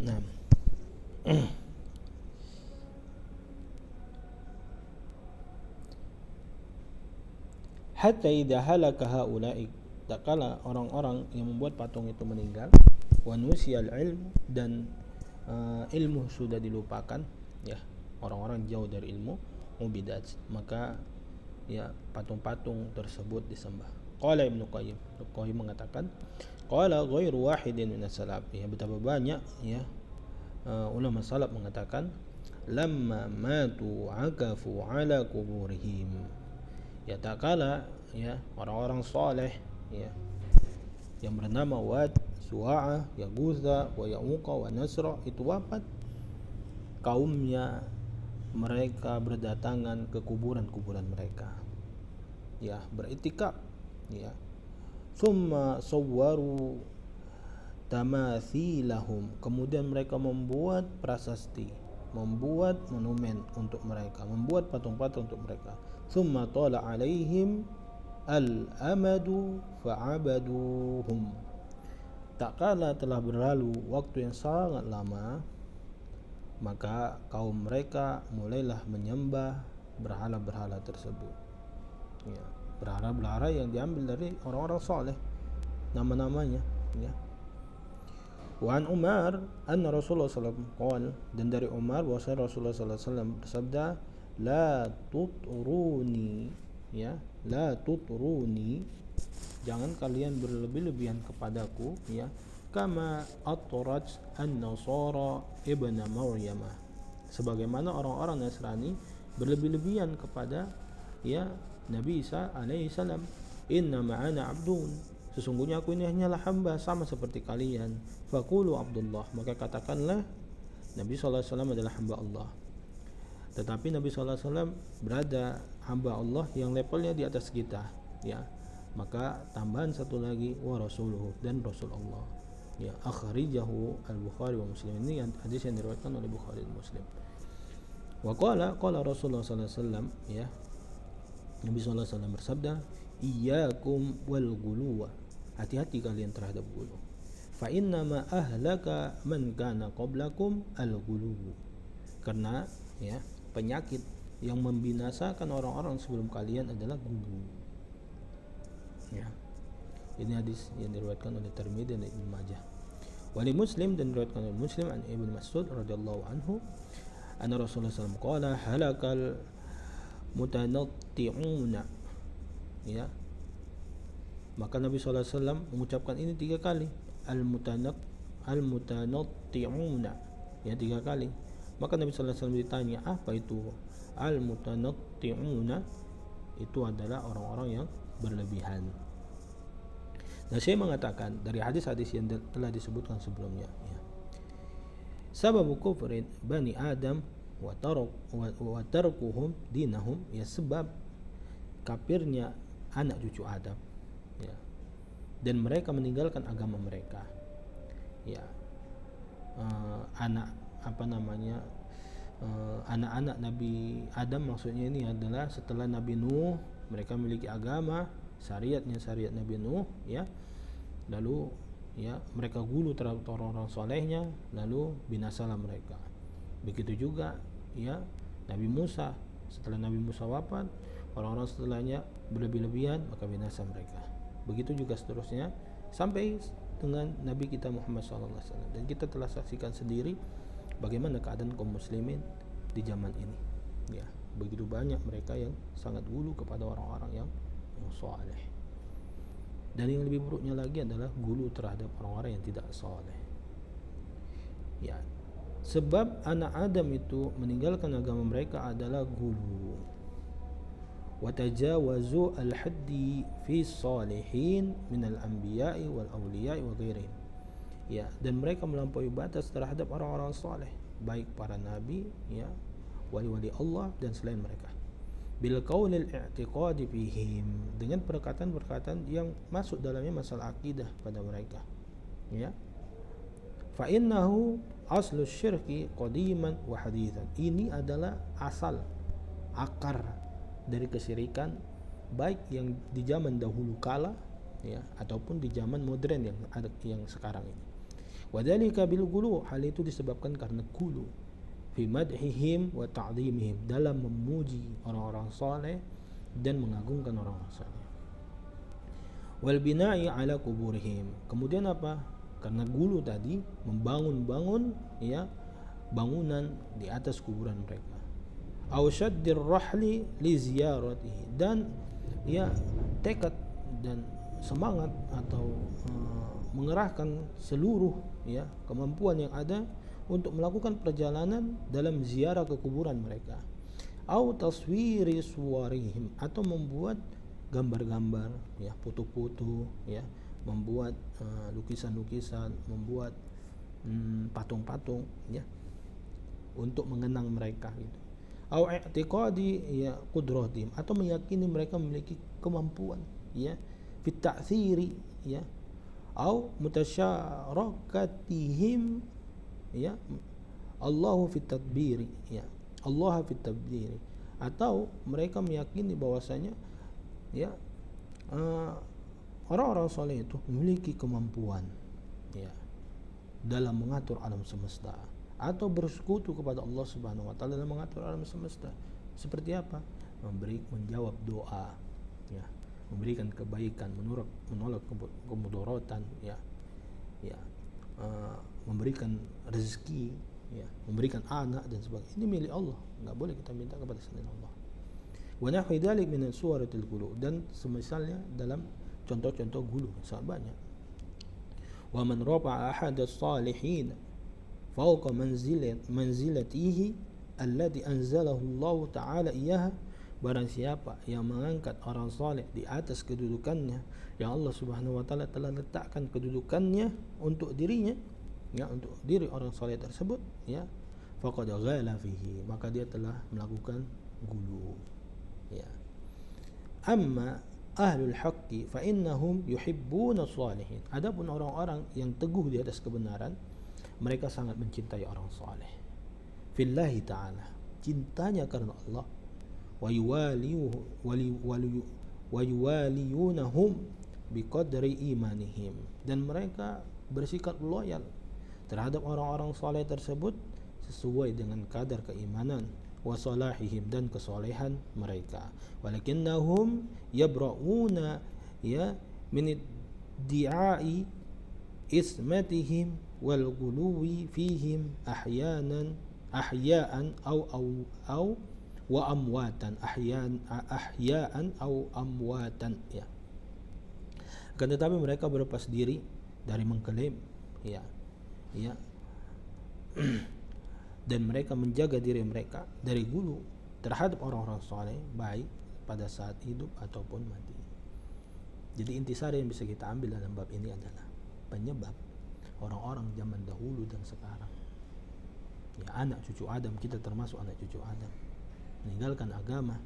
Nah, hatta idza halaka haula'i, tak kala orang-orang yang membuat patung itu meninggal, wa nusiyal ilmu, dan ilmu sudah dilupakan, ya, orang-orang jauh dari ilmu, ubidat, maka ya patung-patung tersebut disembah. Qala Ibnu Qayyim, Ibnu Qayyim mengatakan, qala ghairu wahidin minas salaf, ya betapa banyak ya ulama salaf mengatakan, lamma matu akafu ala kuburihim, ya tak kala ya orang-orang saleh ya yang bernama Wad, Suwa'a, Yaguza, wa Ya'uqa, wa Nasra itu wafat, kaumnya mereka berdatangan ke kuburan-kuburan mereka, ya beriktikaf, ya summa sawwaru tamathilahum, kemudian mereka membuat prasasti, membuat monumen untuk mereka, membuat patung-patung untuk mereka. Summa tala alaihim al-amadu fa'abaduhum, tak kala telah berlalu waktu yang sangat lama, maka kaum mereka mulailah menyembah berhala-berhala tersebut, ya, berhala-berhala yang diambil dari orang-orang saleh, nama-namanya, ya. Wa an Umar anna Rasulullah sallallahu alaihi wasallam, dan dari Umar bahwa Rasulullah sallallahu alaihi wasallam bersabda, la tutruni, ya, la tutruni, jangan kalian berlebih-lebihan kepadaku, ya, kama atrat an-nasara ibna Maryam, sebagaimana orang-orang Nasrani berlebih-lebihan kepada ya Nabi Isa alaihi salam. Inna ma'ana abdun, sesungguhnya aku ini hanyalah hamba sama seperti kalian. Faqulu Abdullah, maka katakanlah Nabi SAW adalah hamba Allah. Tetapi Nabi SAW berada hamba Allah yang levelnya di atas kita, ya. Maka tambahan satu lagi, wa rasuluhu, dan Rasul Allah, ya. Akhrijahu al-Bukhari wa Muslim, ini hadis yang diriwayatkan oleh Bukhari dan Muslim. Wa qala Rasulullah SAW, ya, Nabi SAW bersabda, iyyakum wal ghuluwa, hati-hati kalian terhadap gulu. Fa inna ma ahlaka man kana qablakum al ghulu, karena ya penyakit yang membinasakan orang-orang sebelum kalian adalah gulu, ya. Ini hadis yang diriwayatkan oleh Tirmidzi dan Ibnu Majah. Wali Muslim, dan diriwayatkan oleh Muslim an Ibnu Mas'ud radhiyallahu anhu anna Rasulullah SAW qala halakal mutanatti'una, ya, maka Nabi SAW mengucapkan ini 3 kali, al-mutanatti'una, ya 3 kali. Maka Nabi SAW ditanya, apa itu al-mutanatti'una? Itu adalah orang-orang yang berlebihan. Nah, saya mengatakan dari hadis-hadis yang telah disebutkan sebelumnya, ya, sababu kufrin bani Adam wa tarkuhum dinahum, ya sebab kafirnya anak cucu Adam, ya, dan mereka meninggalkan agama mereka, ya. Anak-anak Nabi Adam maksudnya ini adalah setelah Nabi Nuh, mereka memiliki agama syariatnya syariat Nabi Nuh, ya, lalu ya mereka gulu terhadap orang-orang solehnya, lalu binasalah mereka. Begitu juga ya Nabi Musa, setelah Nabi Musa wafat, orang-orang setelahnya berlebih-lebihan, maka binasa mereka. Begitu juga seterusnya sampai dengan Nabi kita Muhammad SAW. Dan kita telah saksikan sendiri bagaimana keadaan kaum muslimin di zaman ini, ya. Begitu banyak mereka yang sangat gulu kepada orang-orang yang saleh. Dan yang lebih buruknya lagi adalah gulu terhadap orang-orang yang tidak saleh, ya. Sebab anak Adam itu meninggalkan agama mereka adalah gulu. Wa tajawazu al-haddi fi salihin minal anbiya'i wal awliya'i wa ghairihim, ya, dan mereka melampaui batas terhadap orang-orang saleh, baik para nabi, ya, wali-wali Allah dan selain mereka. Bil qaulil i'tiqadi fihim, dengan perkataan-perkataan yang masuk dalamnya masalah akidah pada mereka, ya. Fa innahu aslu syirki qadiman wa hadithan, ini adalah asal akar dari kesyirikan, baik yang di zaman dahulu kala, ya, ataupun di zaman modern yang sekarang ini. Wadzalika bil ghulu, hal itu disebabkan karena gulu fi madhihim wa ta'dhimihim, dalam memuji orang-orang saleh dan mengagungkan orang-orang saleh. Wal bina'i ala kuburihim, kemudian apa? Karena gulu tadi membangun-bangun ya bangunan di atas kuburan mereka. Aw syaddir rahli li ziyaratihi, dan ya tekad dan semangat atau mengerahkan seluruh ya kemampuan yang ada untuk melakukan perjalanan dalam ziarah ke kuburan mereka. Au taswiri suwarihim, atau membuat gambar-gambar ya, foto-foto ya, membuat lukisan-lukisan, membuat patung-patung ya untuk mengenang mereka gitu. Au i'tiqadi ya qudratihim, atau meyakini mereka memiliki kemampuan ya fit ta'thiri ya, au mutasyarakatihim ya Allahu fit tadbiri ya, Allah fit tadbiri, atau mereka meyakini bahwasanya ya orang-orang soleh itu memiliki kemampuan ya dalam mengatur alam semesta, atau bersekutu kepada Allah Subhanahu wa taala dalam mengatur alam semesta. Seperti apa? Menjawab doa ya, memberikan kebaikan, menolak kemudaratan ya, memberikan rezeki ya, memberikan anak dan sebagainya. Ini milik Allah, enggak boleh kita minta kepada selain Allah. Wa nahwi dzalik min suwaratil ghulu, dan semisalnya dalam contoh-contoh ghulu sangat banyak. Wa man rafa'a ahad as-salihin fawqa manzilatihi allati anzalahu Allah taala iyyaha, barang siapa yang mengangkat orang saleh di atas kedudukannya yang Allah Subhanahu wa taala telah letakkan kedudukannya untuk dirinya ya, untuk diri orang saleh tersebut ya, faqad ghala fihi, maka dia telah melakukan ghulu ya. Amma ahlul haqqi fa innahum yuhibbuna shalihin, adapun orang-orang yang teguh di atas kebenaran, mereka sangat mencintai orang saleh fillahi ta'ala, cintanya karena Allah, wa yuwaliyunahum biqadri imanihim, dan mereka bersikap loyal terhadap orang-orang saleh tersebut sesuai dengan kadar keimanan, wa salahihim, dan kesolehan mereka. Walakinnahum yabra'una ya min iddi'ai ismatihim wal ghuluwi fihim ahya'an aw wa amwatan, ahya'an aw amwatan ya. Akan tetapi mereka berlepas diri dari mengklaim ya dan mereka menjaga diri mereka dari ghulu terhadap orang-orang saleh, baik pada saat hidup ataupun mati. Jadi intisari yang bisa kita ambil dalam bab ini adalah penyebab orang-orang zaman dahulu dan sekarang ya, anak cucu Adam, kita termasuk anak cucu Adam, meninggalkan agama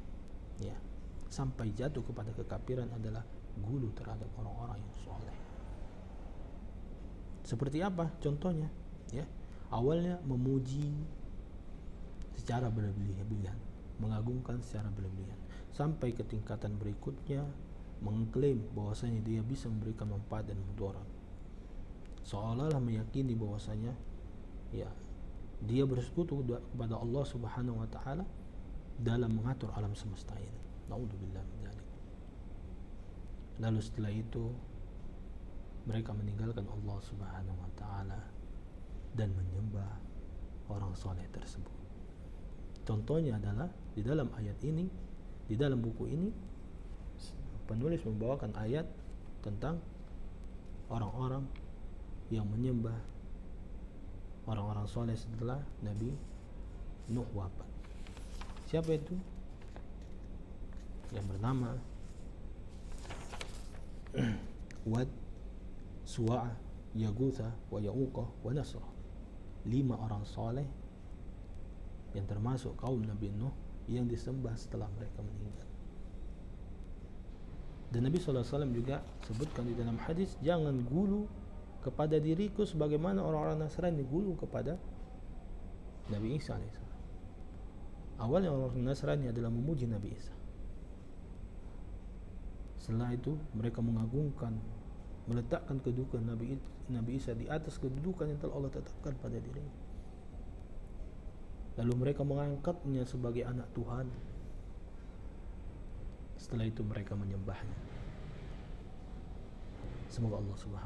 ya sampai jatuh kepada kekafiran adalah ghulu terhadap orang-orang yang soleh. Seperti apa contohnya ya? Awalnya memuji secara berlebihan, mengagungkan secara berlebihan, sampai ke tingkatan berikutnya mengklaim bahwasanya dia bisa memberikan manfaat dan mudarat, seolah-olah meyakini bahwasanya ya dia bersekutu kepada Allah Subhanahu wa taala dalam mengatur alam semesta ini. Naudzubillah min dzalik. Lalu setelah itu mereka meninggalkan Allah Subhanahu wa taala dan menyembah orang soleh tersebut. Contohnya adalah di dalam ayat ini, di dalam buku ini penulis membawakan ayat tentang orang-orang yang menyembah orang-orang soleh setelah Nabi Nuh wafat. Siapa itu? Yang bernama Wad, Suwa'ah, Yaghutha, wa Ya'uqah, wa Nasrah. 5 orang soleh yang termasuk kaum Nabi Nuh yang disembah setelah mereka meninggal. Dan Nabi SAW juga sebutkan di dalam hadis, jangan ghulu kepada diriku sebagaimana orang-orang Nasrani ghulu kepada Nabi Isa AS. Awalnya orang Nasrani adalah memuji Nabi Isa. Setelah itu mereka mengagungkan meletakkan kedudukan Nabi Isa di atas kedudukan yang telah Allah tetapkan pada dirinya. Lalu mereka mengangkatnya sebagai anak Tuhan. Setelah itu mereka menyembahnya. Semoga Allah Subhanahu